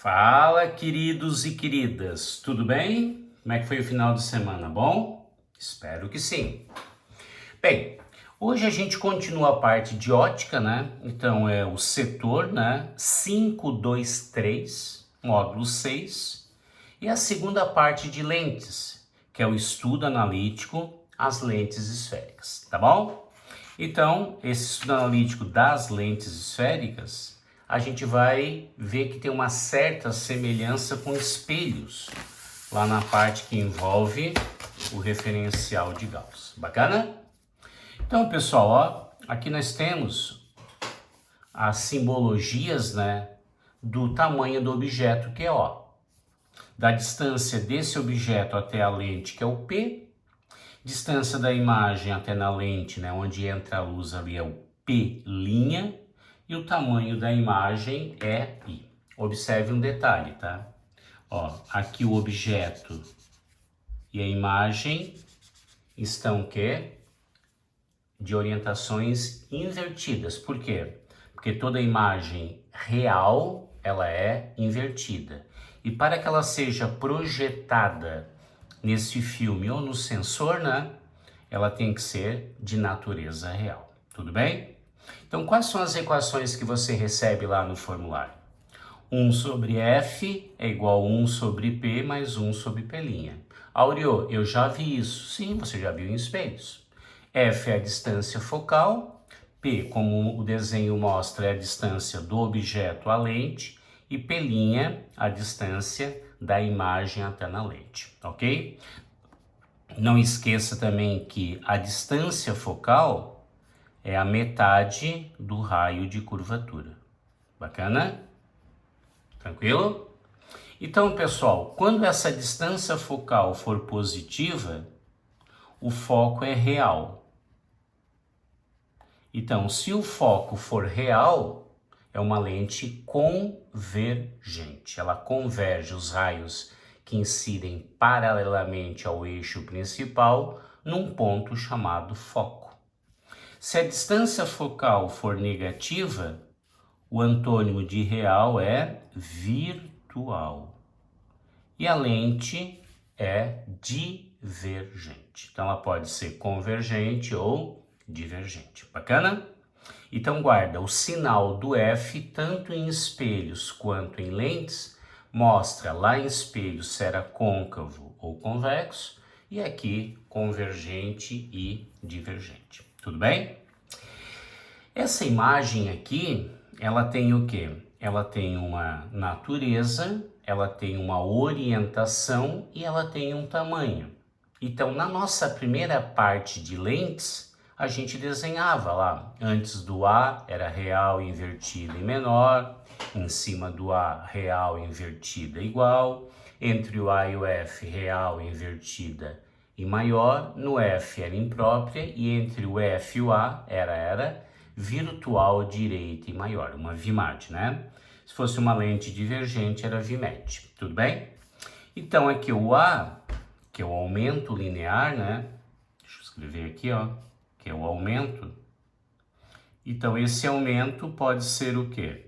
Fala, queridos e queridas, tudo bem? Como é que foi o final de semana? Bom? Espero que sim. Bem, hoje a gente continua a parte de ótica, né? Então é o setor, né? 523, módulo 6, e a segunda parte de lentes, que é o estudo analítico, as lentes esféricas, tá bom? Então, esse estudo analítico das lentes esféricas, a gente vai ver que tem uma certa semelhança com espelhos, lá na parte que envolve o referencial de Gauss. Bacana? Então, pessoal, ó, aqui nós temos as simbologias, né, do tamanho do objeto, que é ó, da distância desse objeto até a lente, que é o P, distância da imagem até na lente, né, onde entra a luz ali é o P', e o tamanho da imagem é I. Observe um detalhe, tá? Ó, aqui o objeto e a imagem estão o quê? De orientações invertidas. Por quê? Porque toda imagem real, ela é invertida. E para que ela seja projetada nesse filme ou no sensor, né? Ela tem que ser de natureza real. Tudo bem? Então, quais são as equações que você recebe lá no formulário? 1 sobre F é igual a 1 sobre P mais 1 sobre P'. Áureo, eu já vi isso. Sim, você já viu em espelhos. F é a distância focal, P, como o desenho mostra, é a distância do objeto à lente, e P' a distância da imagem até na lente, ok? Não esqueça também que a distância focal é a metade do raio de curvatura. Bacana? Tranquilo? Então, pessoal, quando essa distância focal for positiva, o foco é real. Então, se o foco for real, é uma lente convergente. Ela converge os raios que incidem paralelamente ao eixo principal num ponto chamado foco. Se a distância focal for negativa, o antônimo de real é virtual. E a lente é divergente. Então ela pode ser convergente ou divergente. Bacana? Então guarda, o sinal do F, tanto em espelhos quanto em lentes, mostra lá em espelhos se era côncavo ou convexo, e aqui convergente e divergente. Tudo bem? Essa imagem aqui, ela tem o quê? Ela tem uma natureza, ela tem uma orientação e ela tem um tamanho. Então, na nossa primeira parte de lentes, a gente desenhava lá. Antes do A era real invertida e menor, em cima do A real invertida igual, entre o A e o F real invertida e maior, no F era imprópria e entre o F e o A era virtual direita e maior, uma VMAT, né? Se fosse uma lente divergente era VMAT, tudo bem? Então aqui o A, que é o aumento linear, né? Deixa eu escrever aqui, ó, que é o aumento. Então esse aumento pode ser o quê?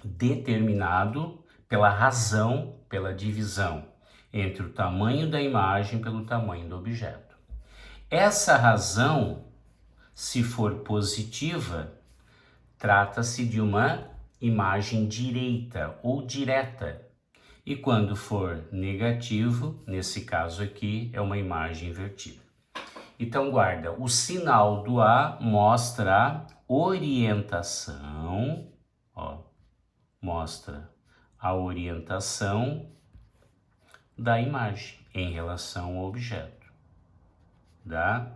Determinado pela razão, pela divisão entre o tamanho da imagem pelo tamanho do objeto. Essa razão, se for positiva, trata-se de uma imagem direita ou direta. E quando for negativo, nesse caso aqui, é uma imagem invertida. Então guarda, o sinal do A mostra a orientação, ó, mostra a orientação da imagem em relação ao objeto da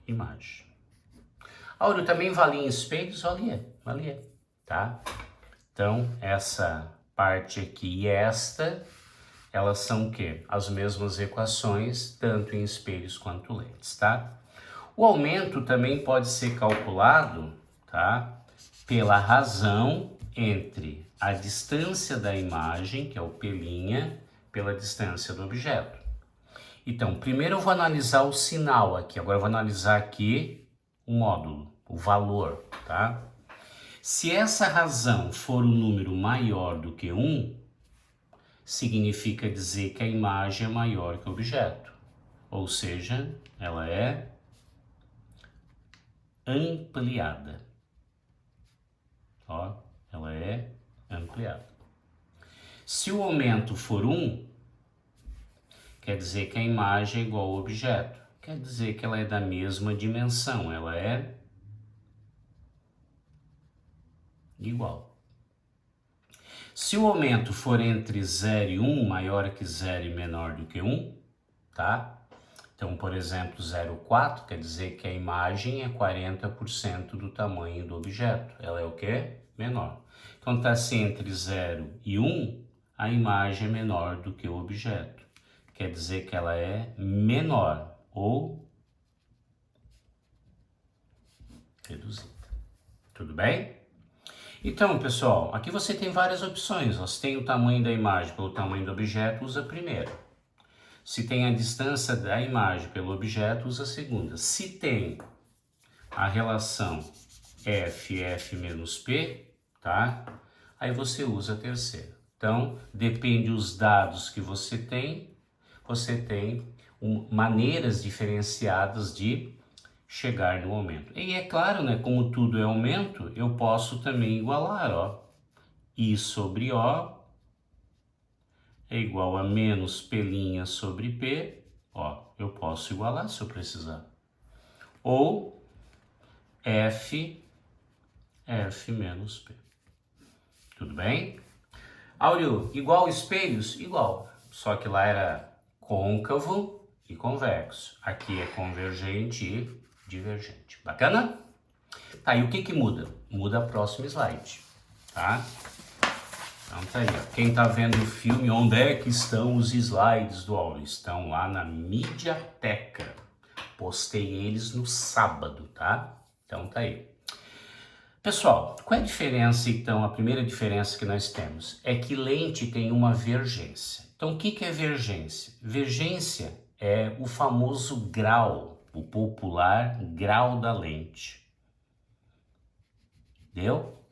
imagem. Áureo, também valia em espelhos? Valia, tá? Então, essa parte aqui e esta, elas são o quê? As mesmas equações, tanto em espelhos quanto lentes, tá? O aumento também pode ser calculado, tá? Pela razão entre a distância da imagem, que é o P', pela distância do objeto. Então, primeiro eu vou analisar o sinal aqui, agora eu vou analisar aqui o módulo, o valor, tá? Se essa razão for um número maior do que 1, significa dizer que a imagem é maior que o objeto. Ou seja, ela é ampliada. Ó, ela é ampliada. Se o aumento for 1, quer dizer que a imagem é igual ao objeto. Quer dizer que ela é da mesma dimensão, ela é igual. Se o aumento for entre 0 e 1, maior que 0 e menor do que 1, tá? Então, por exemplo, 0,4 quer dizer que a imagem é 40% do tamanho do objeto. Ela é o quê? Menor. Então, está assim entre 0 e 1, a imagem é menor do que o objeto. Quer dizer que ela é menor ou reduzida. Tudo bem? Então, pessoal, aqui você tem várias opções. Você tem o tamanho da imagem pelo tamanho do objeto, usa a primeira. Se tem a distância da imagem pelo objeto, usa a segunda. Se tem a relação F menos P, tá? Aí você usa a terceira. Então, depende dos dados que você tem maneiras diferenciadas de chegar no aumento. E é claro, né, como tudo é aumento, eu posso também igualar, ó. I sobre O é igual a menos P' sobre P, ó, eu posso igualar se eu precisar. Ou F menos P. Tudo bem? Áureo, igual espelhos? Igual. Só que lá era côncavo e convexo. Aqui é convergente e divergente. Bacana? Tá, e o que que muda? Muda a próxima slide, tá? Então tá aí, ó. Quem tá vendo o filme, onde é que estão os slides do Áureo? Estão lá na Mediateca. Postei eles no sábado, tá? Então tá aí. Pessoal, qual é a diferença então? A primeira diferença que nós temos é que lente tem uma vergência. Então o que é vergência? Vergência é o famoso grau, o popular grau da lente. Entendeu?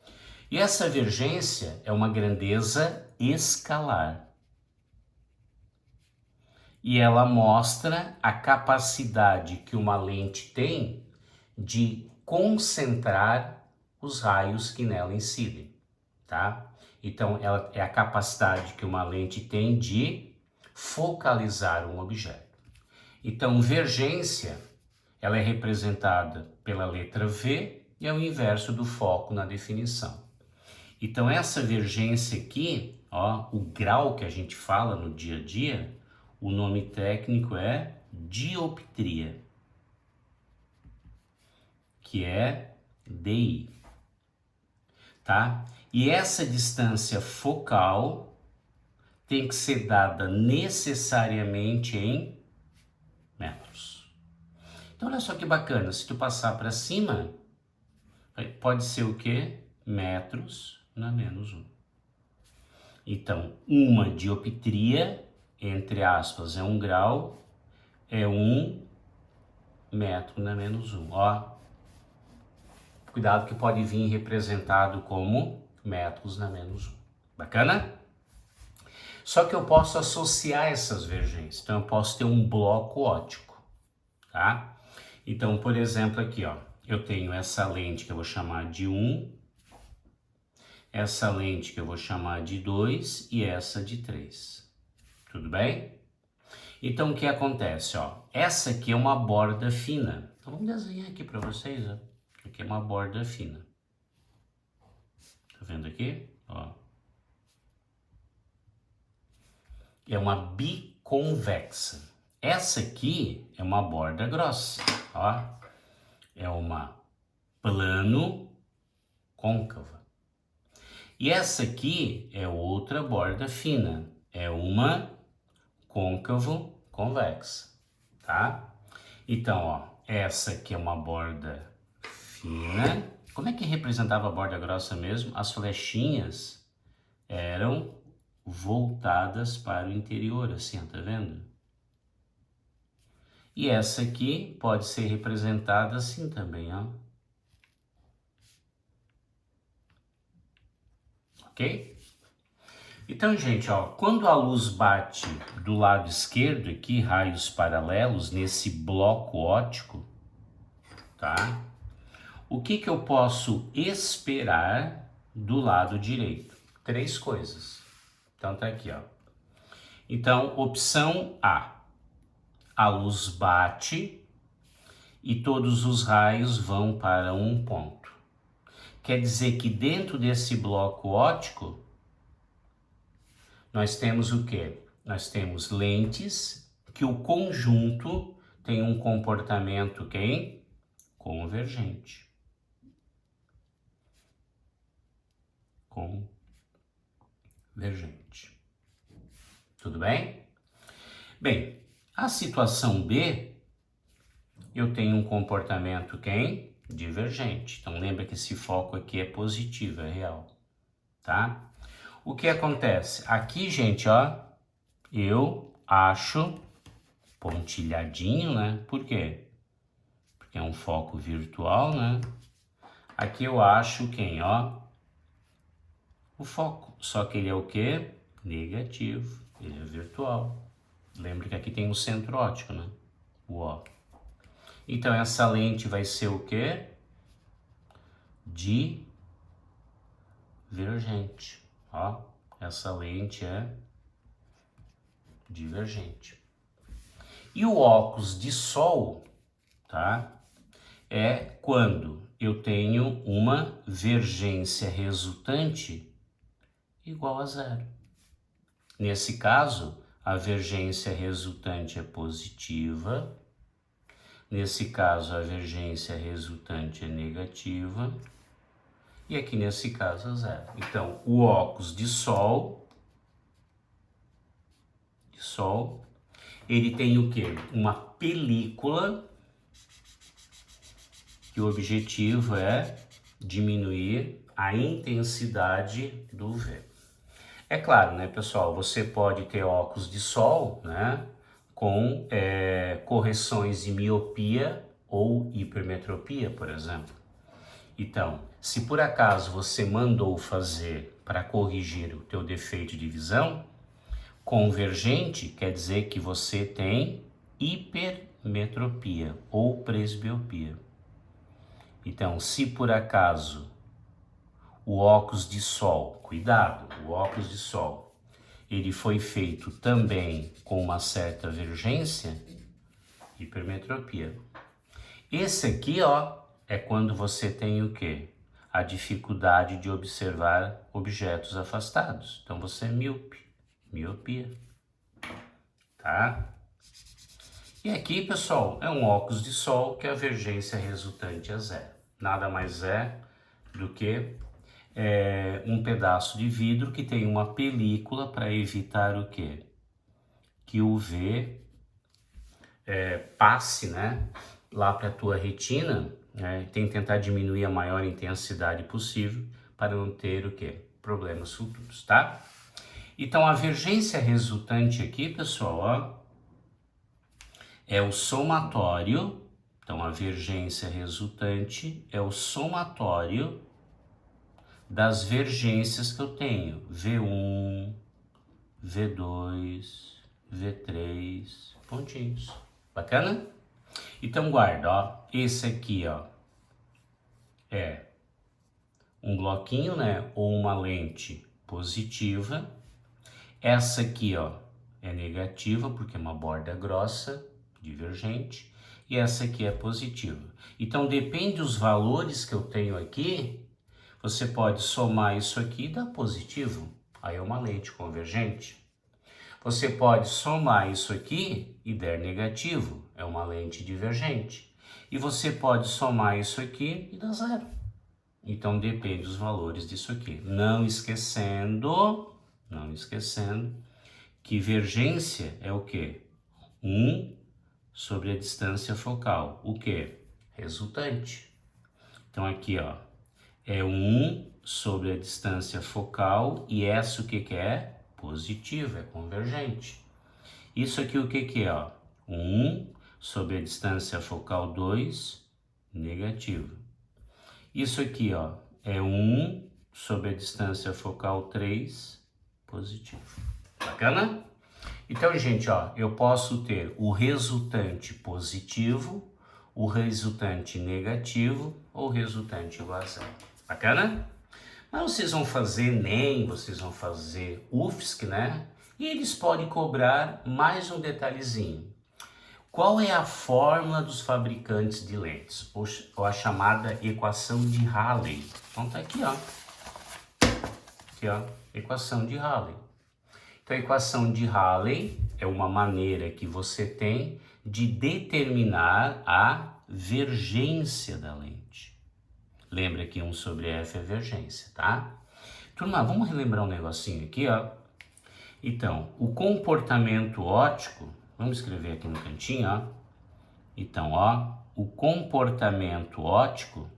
E essa vergência é uma grandeza escalar. E ela mostra a capacidade que uma lente tem de concentrar os raios que nela incidem, tá? Então, ela é a capacidade que uma lente tem de focalizar um objeto. Então, vergência, ela é representada pela letra V e é o inverso do foco na definição. Então, essa vergência aqui, ó, o grau que a gente fala no dia a dia, o nome técnico é dioptria, que é DI. Tá? E essa distância focal tem que ser dada necessariamente em metros. Então olha só que bacana, se tu passar para cima, pode ser o quê? Metros na menos 1. Então, uma dioptria, entre aspas, é 1 grau, é 1 metro na menos 1. Ó, cuidado que pode vir representado como metros na menos 1. Bacana? Só que eu posso associar essas vergências. Então, eu posso ter um bloco óptico, tá? Então, por exemplo, aqui, ó, eu tenho essa lente que eu vou chamar de 1, essa lente que eu vou chamar de 2 e essa de 3. Tudo bem? Então, o que acontece, ó? Essa aqui é uma borda fina. Então, vamos desenhar aqui para vocês, ó. Aqui é uma borda fina. Tá vendo aqui? Ó. É uma biconvexa. Essa aqui é uma borda grossa, ó. É uma plano côncava. E essa aqui é outra borda fina. É uma côncavo convexa, tá? Então, ó, essa aqui é uma borda fina. Como é que representava a borda grossa mesmo? As flechinhas eram voltadas para o interior, assim, tá vendo? E essa aqui pode ser representada assim também, ó. ok? Então, gente, ó, quando a luz bate do lado esquerdo aqui, raios paralelos, nesse bloco óptico, tá? O que que eu posso esperar do lado direito? 3 coisas. Então, tá aqui, ó. Então, opção a luz bate e todos os raios vão para um ponto. Quer dizer que dentro desse bloco óptico, nós temos o quê? Nós temos lentes que o conjunto tem um comportamento quem? Convergente. Convergente. Tudo bem? Bem, a situação B, eu tenho um comportamento quem? Divergente. Então lembra que esse foco aqui é positivo, é real, tá? O que acontece? Aqui, gente, ó, eu acho pontilhadinho, né? Por quê? Porque é um foco virtual, né? Aqui eu acho quem, ó? O foco. Só que ele é o quê? Negativo. Ele é virtual. Lembra que aqui tem um centro óptico, né? O ó. Então essa lente vai ser o quê? Divergente. Ó, essa lente é divergente. E o óculos de sol, tá? É quando eu tenho uma vergência resultante igual a zero. Nesse caso, a vergência resultante é positiva. Nesse caso, a vergência resultante é negativa. E aqui nesse caso, é zero. Então, o óculos de sol, ele tem o quê? Uma película, que o objetivo é diminuir a intensidade do UV. É claro, né, pessoal, você pode ter óculos de sol, né, com correções de miopia ou hipermetropia, por exemplo. Então, se por acaso você mandou fazer para corrigir o teu defeito de visão, convergente quer dizer que você tem hipermetropia ou presbiopia. Então, se por acaso o óculos de sol, cuidado, o óculos de sol, ele foi feito também com uma certa vergência, hipermetropia. Esse aqui, ó, é quando você tem o quê? A dificuldade de observar objetos afastados. Então você é míope, miopia, tá? E aqui, pessoal, é um óculos de sol que a vergência resultante é zero. Nada mais é do que um pedaço de vidro que tem uma película para evitar o quê? Que o UV passe, né, lá para a tua retina, né, tem que tentar diminuir a maior intensidade possível para não ter o quê? Problemas futuros, tá? Então a vergência resultante aqui, pessoal, ó, é o somatório. Então a vergência resultante é o somatório das vergências que eu tenho, V1, V2, V3, pontinhos. Bacana? Então guarda, ó, esse aqui, ó, é um bloquinho, né, ou uma lente positiva. Essa aqui, ó, é negativa porque é uma borda grossa, divergente, e essa aqui é positiva. Então depende dos valores que eu tenho aqui, você pode somar isso aqui e dar positivo. Aí é uma lente convergente. Você pode somar isso aqui e der negativo. É uma lente divergente. E você pode somar isso aqui e dar zero. Então depende dos valores disso aqui. Não esquecendo que vergência é o quê? 1 sobre a distância focal. O quê? Resultante. Então aqui, ó, é 1 sobre a distância focal e essa o que que é? Positivo, é convergente. Isso aqui o que que é? Ó? 1 sobre a distância focal 2, negativo. Isso aqui, ó, é 1 sobre a distância focal 3, positivo. Bacana? Então, gente, ó, eu posso ter o resultante positivo, o resultante negativo ou o resultante igual a zero. Bacana? Mas vocês vão fazer ENEM, vocês vão fazer UFSC, né? E eles podem cobrar mais um detalhezinho. Qual é a fórmula dos fabricantes de lentes? Ou a chamada equação de Rayleigh. Então tá aqui, ó. Aqui, ó. Equação de Rayleigh. Então a equação de Rayleigh é uma maneira que você tem de determinar a vergência da lente. Lembra que 1 sobre F é vergência, tá? Turma, vamos relembrar um negocinho aqui, ó. Então, o comportamento óptico, vamos escrever aqui no cantinho, ó. Então, ó, o comportamento óptico,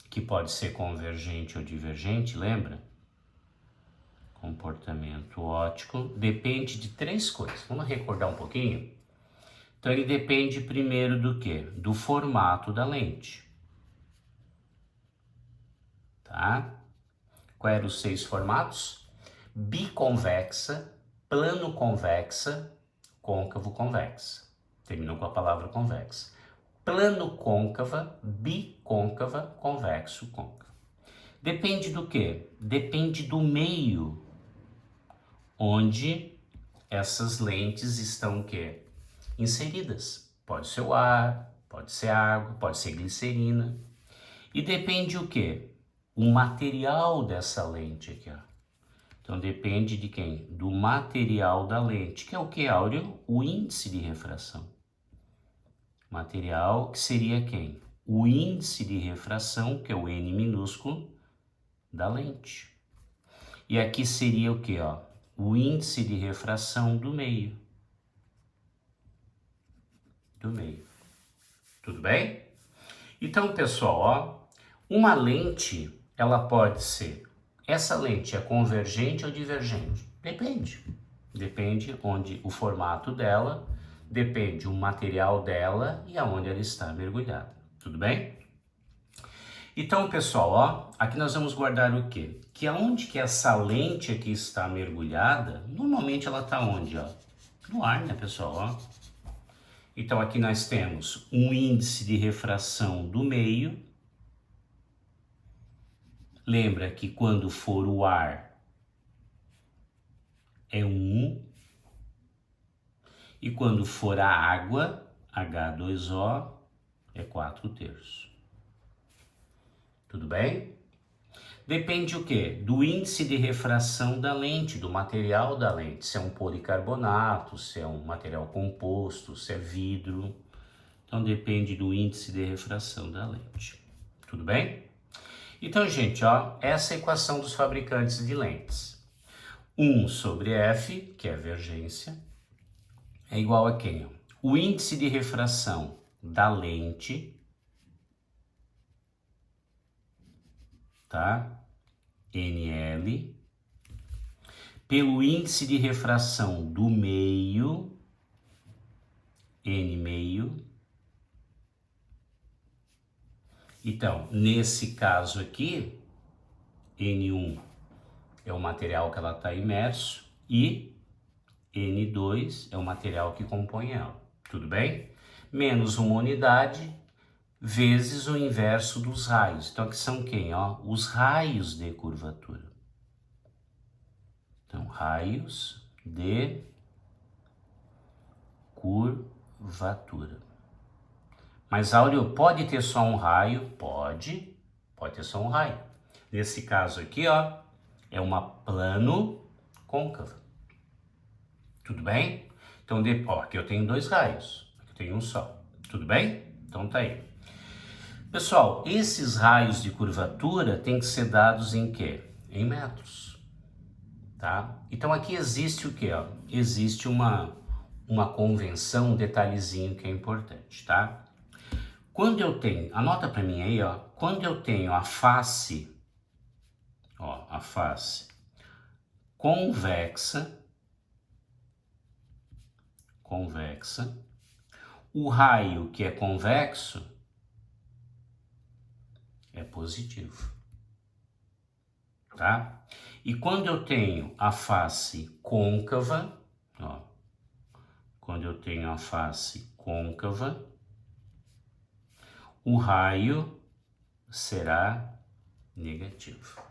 que pode ser convergente ou divergente, lembra? Comportamento óptico depende de 3 coisas. Vamos recordar um pouquinho? Então, ele depende primeiro do quê? Do formato da lente. Tá? Quais eram os 6 formatos? Biconvexa, plano-convexa, côncavo-convexa. Terminou com a palavra convexa. Plano-côncava, bicôncava, convexo-côncavo. Depende do quê? Depende do meio onde essas lentes estão o quê? Inseridas. Pode ser o ar, pode ser água, pode ser glicerina. E depende o quê? O material dessa lente aqui, ó. Então depende de quem? Do material da lente, que é o que, Áureo? O índice de refração. Material que seria quem? O índice de refração, que é o N minúsculo, da lente. E aqui seria o que, ó? O índice de refração do meio. Do meio. Tudo bem? Então, pessoal, ó, uma lente, ela pode ser, essa lente é convergente ou divergente? Depende. Depende onde o formato dela, depende o material dela e aonde ela está mergulhada. Tudo bem? Então, pessoal, ó, aqui nós vamos guardar o quê? Que aonde que essa lente aqui está mergulhada, normalmente ela está onde, ó? No ar, né, pessoal, ó? Então, aqui nós temos um índice de refração do meio. Lembra que quando for o ar é 1. E quando for a água, H2O, é 4/3. Tudo bem? Depende o quê? Do índice de refração da lente, do material da lente. Se é um policarbonato, se é um material composto, se é vidro. Então depende do índice de refração da lente. Tudo bem? Então, gente, ó, essa é a equação dos fabricantes de lentes. 1 sobre F, que é a vergência, é igual a quem? O índice de refração da lente, tá? NL, pelo índice de refração do meio, N meio. Então, nesse caso aqui, N1 é o material que ela está imerso e N2 é o material que compõe ela. Tudo bem? Menos uma unidade vezes o inverso dos raios. Então, aqui são quem? Ó, os raios de curvatura. Então, raios de curvatura. Mas, Áureo, pode ter só um raio? Pode ter só um raio. Nesse caso aqui, ó, é uma plano côncava. Tudo bem? Então, ó, aqui eu tenho 2 raios, aqui eu tenho um só. Tudo bem? Então tá aí. Pessoal, esses raios de curvatura têm que ser dados em quê? Em metros, tá? Então aqui existe o quê? Ó? Existe uma convenção, um detalhezinho que é importante, tá? Quando eu tenho, anota para mim aí, ó, quando eu tenho a face, ó, a face convexa, o raio que é convexo é positivo. tá? E quando eu tenho a face côncava, ó, quando eu tenho a face côncava, o raio será negativo.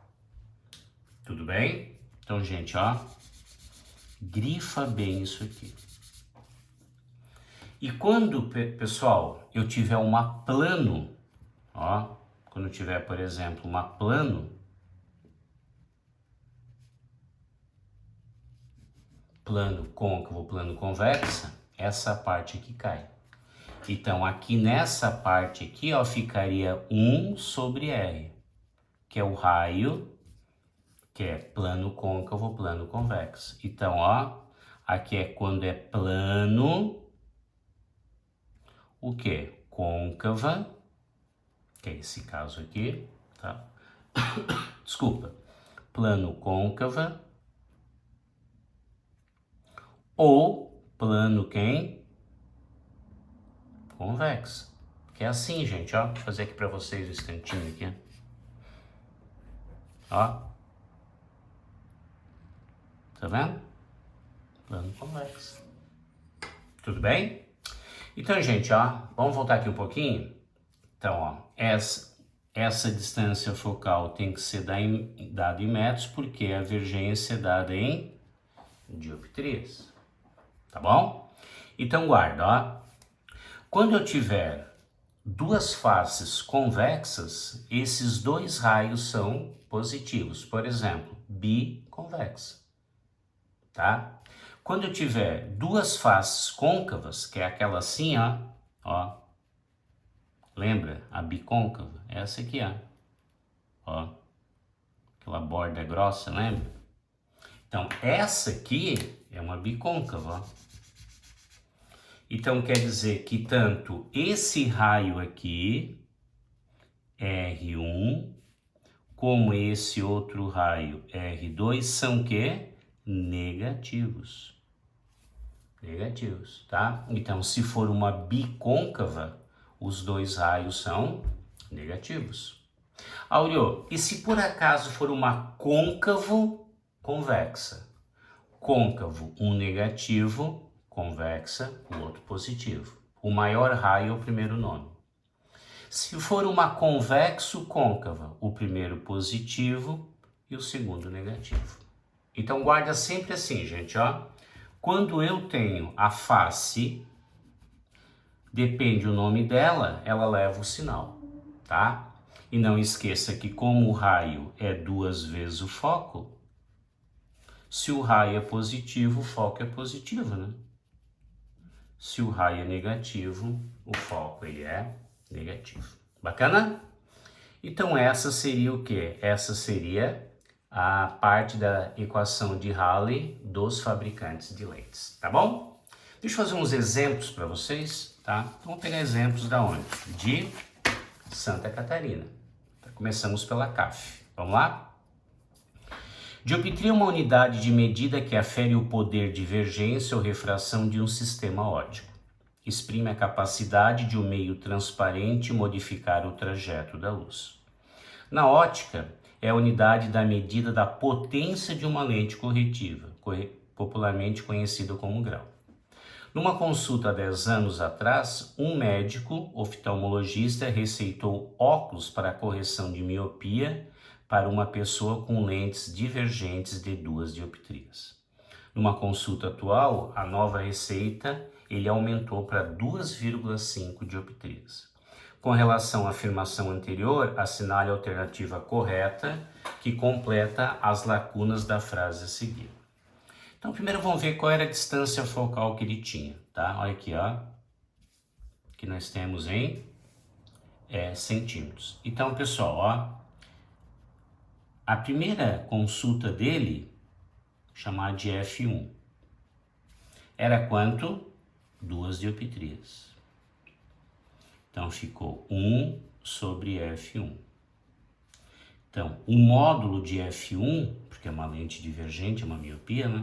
Tudo bem? Então, gente, ó, grifa bem isso aqui. E quando, pessoal, eu tiver uma plano, ó, quando eu tiver, por exemplo, uma plano côncavo, plano convexa, essa parte aqui cai. Então, aqui nessa parte aqui, ó, ficaria 1 sobre R, que é o raio, que é plano côncavo, plano convexo. Então, ó, aqui é quando é plano, o quê? Côncava, que é esse caso aqui, tá? Desculpa. Plano côncava ou plano quem? Convexa. Que é assim, gente, ó. Vou fazer aqui pra vocês um instantinho aqui. Ó. Tá vendo? Plano convexo. Tudo bem? Então, gente, ó, vamos voltar aqui um pouquinho? Então, ó, essa distância focal tem que ser dada em metros, porque a divergência é dada em dioptrias. Tá bom? Então, guarda, ó. Quando eu tiver duas faces convexas, esses dois raios são positivos. Por exemplo, biconvexa, tá? Quando eu tiver duas faces côncavas, que é aquela assim, ó, lembra? A bicôncava, essa aqui, ó, aquela borda grossa, lembra? Então, essa aqui é uma bicôncava, ó. Então, quer dizer que tanto esse raio aqui, R1, como esse outro raio, R2, são o quê? Negativos. Negativos, tá? Então, se for uma bicôncava, os dois raios são negativos. Áureo, e se por acaso for uma côncavo convexa? Côncavo, um negativo, convexa, o outro positivo. O maior raio é o primeiro nome. Se for uma convexo côncava, o primeiro positivo e o segundo negativo. Então guarda sempre assim, gente, ó. Quando eu tenho a face, depende o nome dela, ela leva o sinal, tá? E não esqueça que como o raio é 2 vezes o foco, se o raio é positivo, o foco é positivo, né? Se o raio é negativo, o foco ele é negativo. Bacana? Então essa seria o quê? Essa seria a parte da equação de Rayleigh dos fabricantes de lentes, tá bom? Deixa eu fazer uns exemplos para vocês, tá? Então, vamos pegar exemplos da onde? De Santa Catarina. Começamos pela CAF. Vamos lá? Dioptria é uma unidade de medida que afere o poder de divergência ou refração de um sistema óptico. Exprime a capacidade de um meio transparente modificar o trajeto da luz. Na ótica, é a unidade da medida da potência de uma lente corretiva, popularmente conhecida como grau. Numa consulta há 10 anos atrás, um médico oftalmologista receitou óculos para a correção de miopia para uma pessoa com lentes divergentes de 2 dioptrias. Numa consulta atual, a nova receita ele aumentou para 2,5 dioptrias. Com relação à afirmação anterior, assinale a alternativa correta que completa as lacunas da frase a seguir. Então, primeiro vamos ver qual era a distância focal que ele tinha, tá? Olha aqui, ó, que nós temos em centímetros. Então, pessoal, ó, a primeira consulta dele, chamada de F1, era quanto? 2 dioptrias. Então, ficou 1 sobre F1. Então, o módulo de F1, porque é uma lente divergente, é uma miopia, né?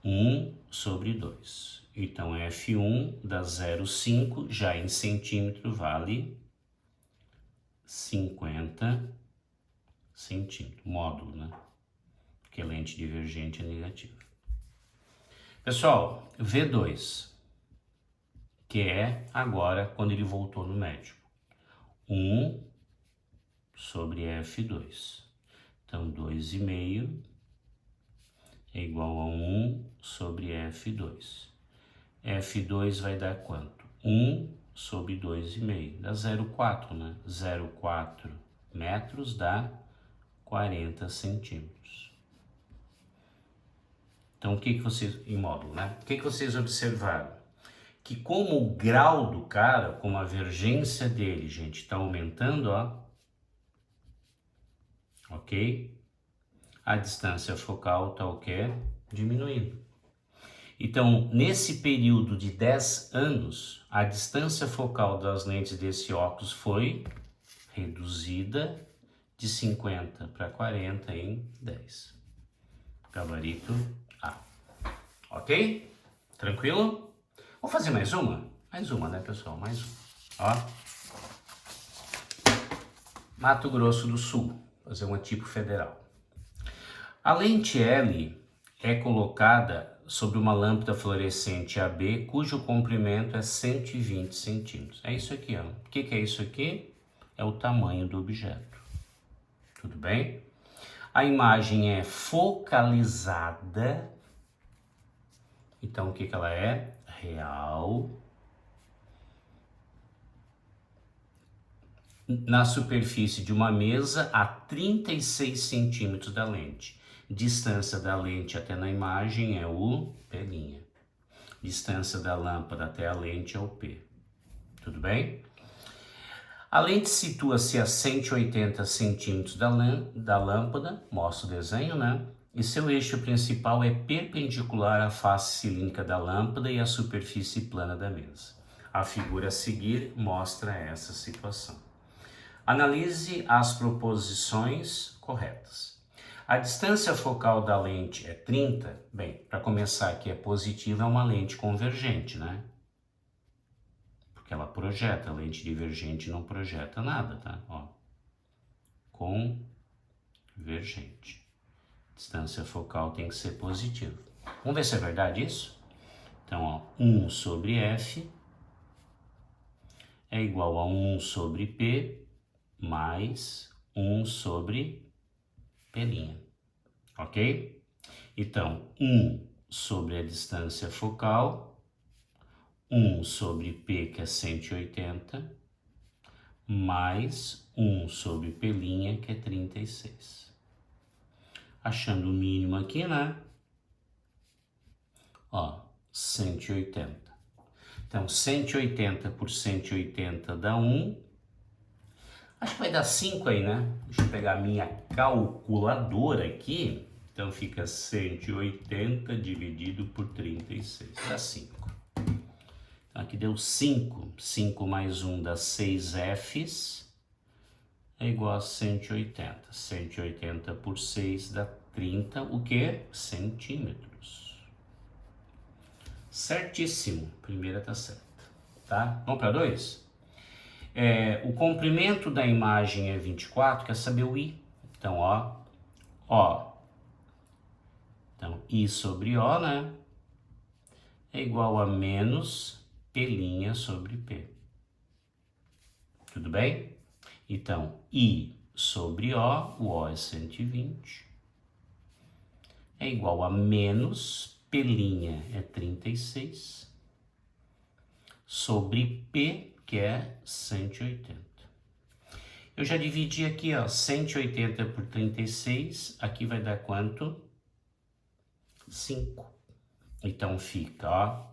1 sobre 2. Então, F1 dá 0,5, já em centímetro vale 50 centímetros. Módulo, né? Porque lente divergente é negativa. Pessoal, V2, que é agora quando ele voltou no médico. 1 sobre F2. Então, 2,5 é igual a 1 sobre F2. F2 vai dar quanto? 1 sobre 2,5. Dá 0,4, né? 0,4 metros dá 40 centímetros. Então, o que vocês... Em módulo, né? O que vocês observaram? Que como o grau do cara, como a vergência dele, gente, está aumentando, ó. Ok? A distância focal está o quê? Diminuindo. Então, nesse período de 10 anos, a distância focal das lentes desse óculos foi reduzida de 50 para 40 em 10. Gabarito A. Ok? Tranquilo? Vou fazer mais uma? Mais uma, né, pessoal? Mais uma. Ó. Mato Grosso do Sul. Fazer uma tipo federal. A lente L é colocada sobre uma lâmpada fluorescente AB, cujo comprimento é 120 centímetros. É isso aqui, ó. O que é isso aqui? É o tamanho do objeto. Tudo bem? A imagem é focalizada. Então, o que ela é? Real. Na superfície de uma mesa a 36 centímetros da lente. Distância da lente até na imagem é o P'. Distância da lâmpada até a lente é o P. Tudo bem? A lente situa-se a 180 centímetros da lâmpada, mostra o desenho, né? E seu eixo principal é perpendicular à face cilíndrica da lâmpada e à superfície plana da mesa. A figura a seguir mostra essa situação. Analise as proposições corretas. A distância focal da lente é 30. Bem, para começar aqui é positiva, é uma lente convergente, né? Porque ela projeta, a lente divergente não projeta nada, tá? Ó. Convergente. Distância focal tem que ser positiva. Vamos ver se é verdade isso? Então, ó, 1 sobre F é igual a 1 sobre P mais 1 sobre P'. Ok? Então, 1 sobre a distância focal, 1 sobre P, que é 180, mais 1 sobre P', que é 36. Achando o mínimo aqui, né? Ó, 180. Então, 180 por 180 dá 1. Acho que vai dar 5 aí, né? Deixa eu pegar a minha calculadora aqui. Então, fica 180 dividido por 36. Dá 5. Então, aqui deu 5. 5 mais 1 dá 6 Fs. É igual a 180. 180 por 6 dá 30. O quê? Centímetros. Certíssimo. Primeira tá certa. Tá? Vamos para 2? O comprimento da imagem é 24, quer saber o I? Então, ó. Então, I sobre O, né? É igual a menos P' sobre P. Tudo bem? Então, I sobre O é 120, é igual a menos P' é 36, sobre P, que é 180. Eu já dividi aqui, ó, 180 por 36, aqui vai dar quanto? 5. Então fica, ó,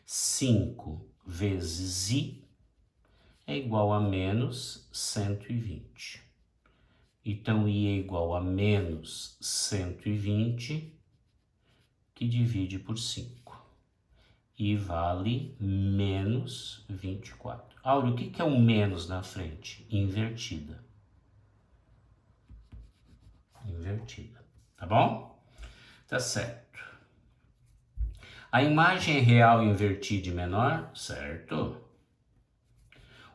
5 vezes I é igual a menos 120. Então I é igual a menos 120, que divide por 5. E vale menos 24. Áureo, o que é um menos na frente? Invertida. Invertida. Tá bom? Tá certo. A imagem é real invertida e menor? Certo.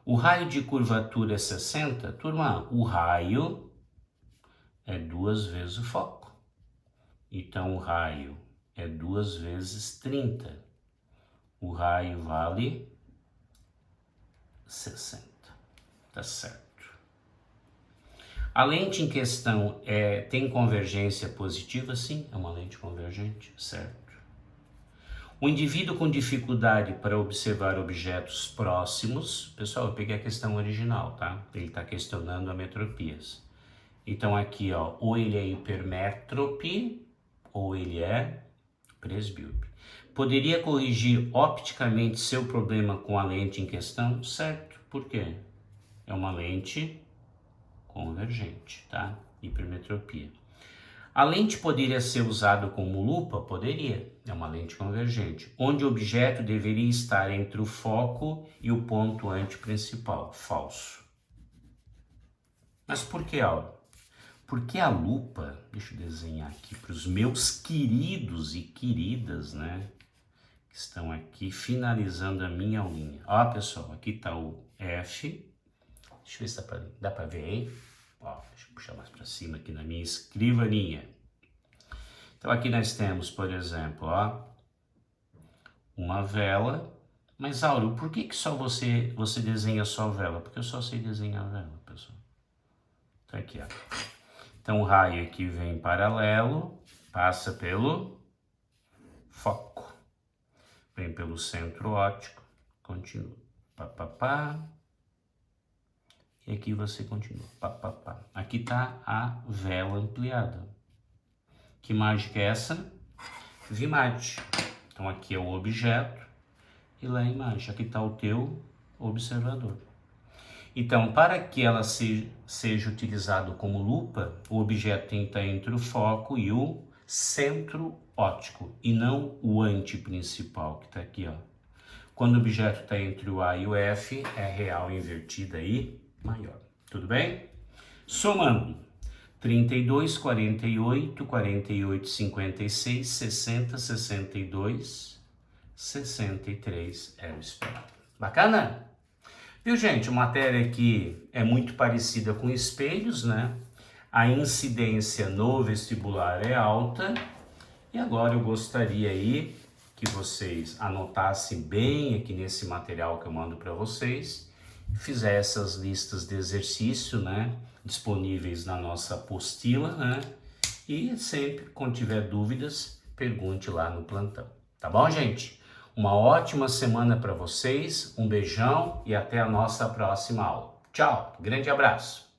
O raio de curvatura é 60? Turma, o raio é 2 vezes o foco. Então, o raio é 2 vezes 30. O raio vale 60. Tá certo. A lente em questão tem convergência positiva? Sim, é uma lente convergente, certo. O indivíduo com dificuldade para observar objetos próximos, pessoal, eu peguei a questão original, tá? Ele está questionando ametropias. Então aqui, ó, ou ele é hipermétrope, ou ele é presbíope. Poderia corrigir opticamente seu problema com a lente em questão? Certo. Por quê? É uma lente convergente, tá? Hipermetropia. A lente poderia ser usada como lupa? Poderia. É uma lente convergente. Onde o objeto deveria estar entre o foco e o ponto antiprincipal? Falso. Mas por que, Auro? Porque a lupa, deixa eu desenhar aqui para os meus queridos e queridas, né? Que estão aqui finalizando a minha aulinha. Ó, pessoal, aqui está o F. Deixa eu ver se dá para ver aí. Ó, deixa eu puxar mais para cima aqui na minha escrivaninha. Então aqui nós temos, por exemplo, ó, uma vela. Mas, Auro, por que só você desenha só vela? Porque eu só sei desenhar vela, pessoal. Tá aqui, ó. Então o raio aqui vem paralelo, passa pelo foco, vem pelo centro óptico, continua. Pá, pá, pá. E aqui você continua. Pá, pá, pá. Aqui tá a vela ampliada. Que mágica é essa? Vimage. Então aqui é o objeto e lá a imagem. Aqui está o teu observador. Então, para que ela seja utilizado como lupa, o objeto tem que estar entre o foco e o centro óptico, e não o antiprincipal, que está aqui, ó. Quando o objeto está entre o A e o F, é real invertida e maior. Tudo bem? Somando. 32, 48, 48, 56, 60, 62, 63 é o esperado. Bacana? Viu, gente? Uma matéria que é muito parecida com espelhos, né? A incidência no vestibular é alta. E agora eu gostaria aí que vocês anotassem bem aqui nesse material que eu mando para vocês, fizessem essas listas de exercício, né? Disponíveis na nossa apostila, né? E sempre, quando tiver dúvidas, pergunte lá no plantão. Tá bom, gente? Uma ótima semana para vocês, um beijão e até a nossa próxima aula. Tchau, grande abraço!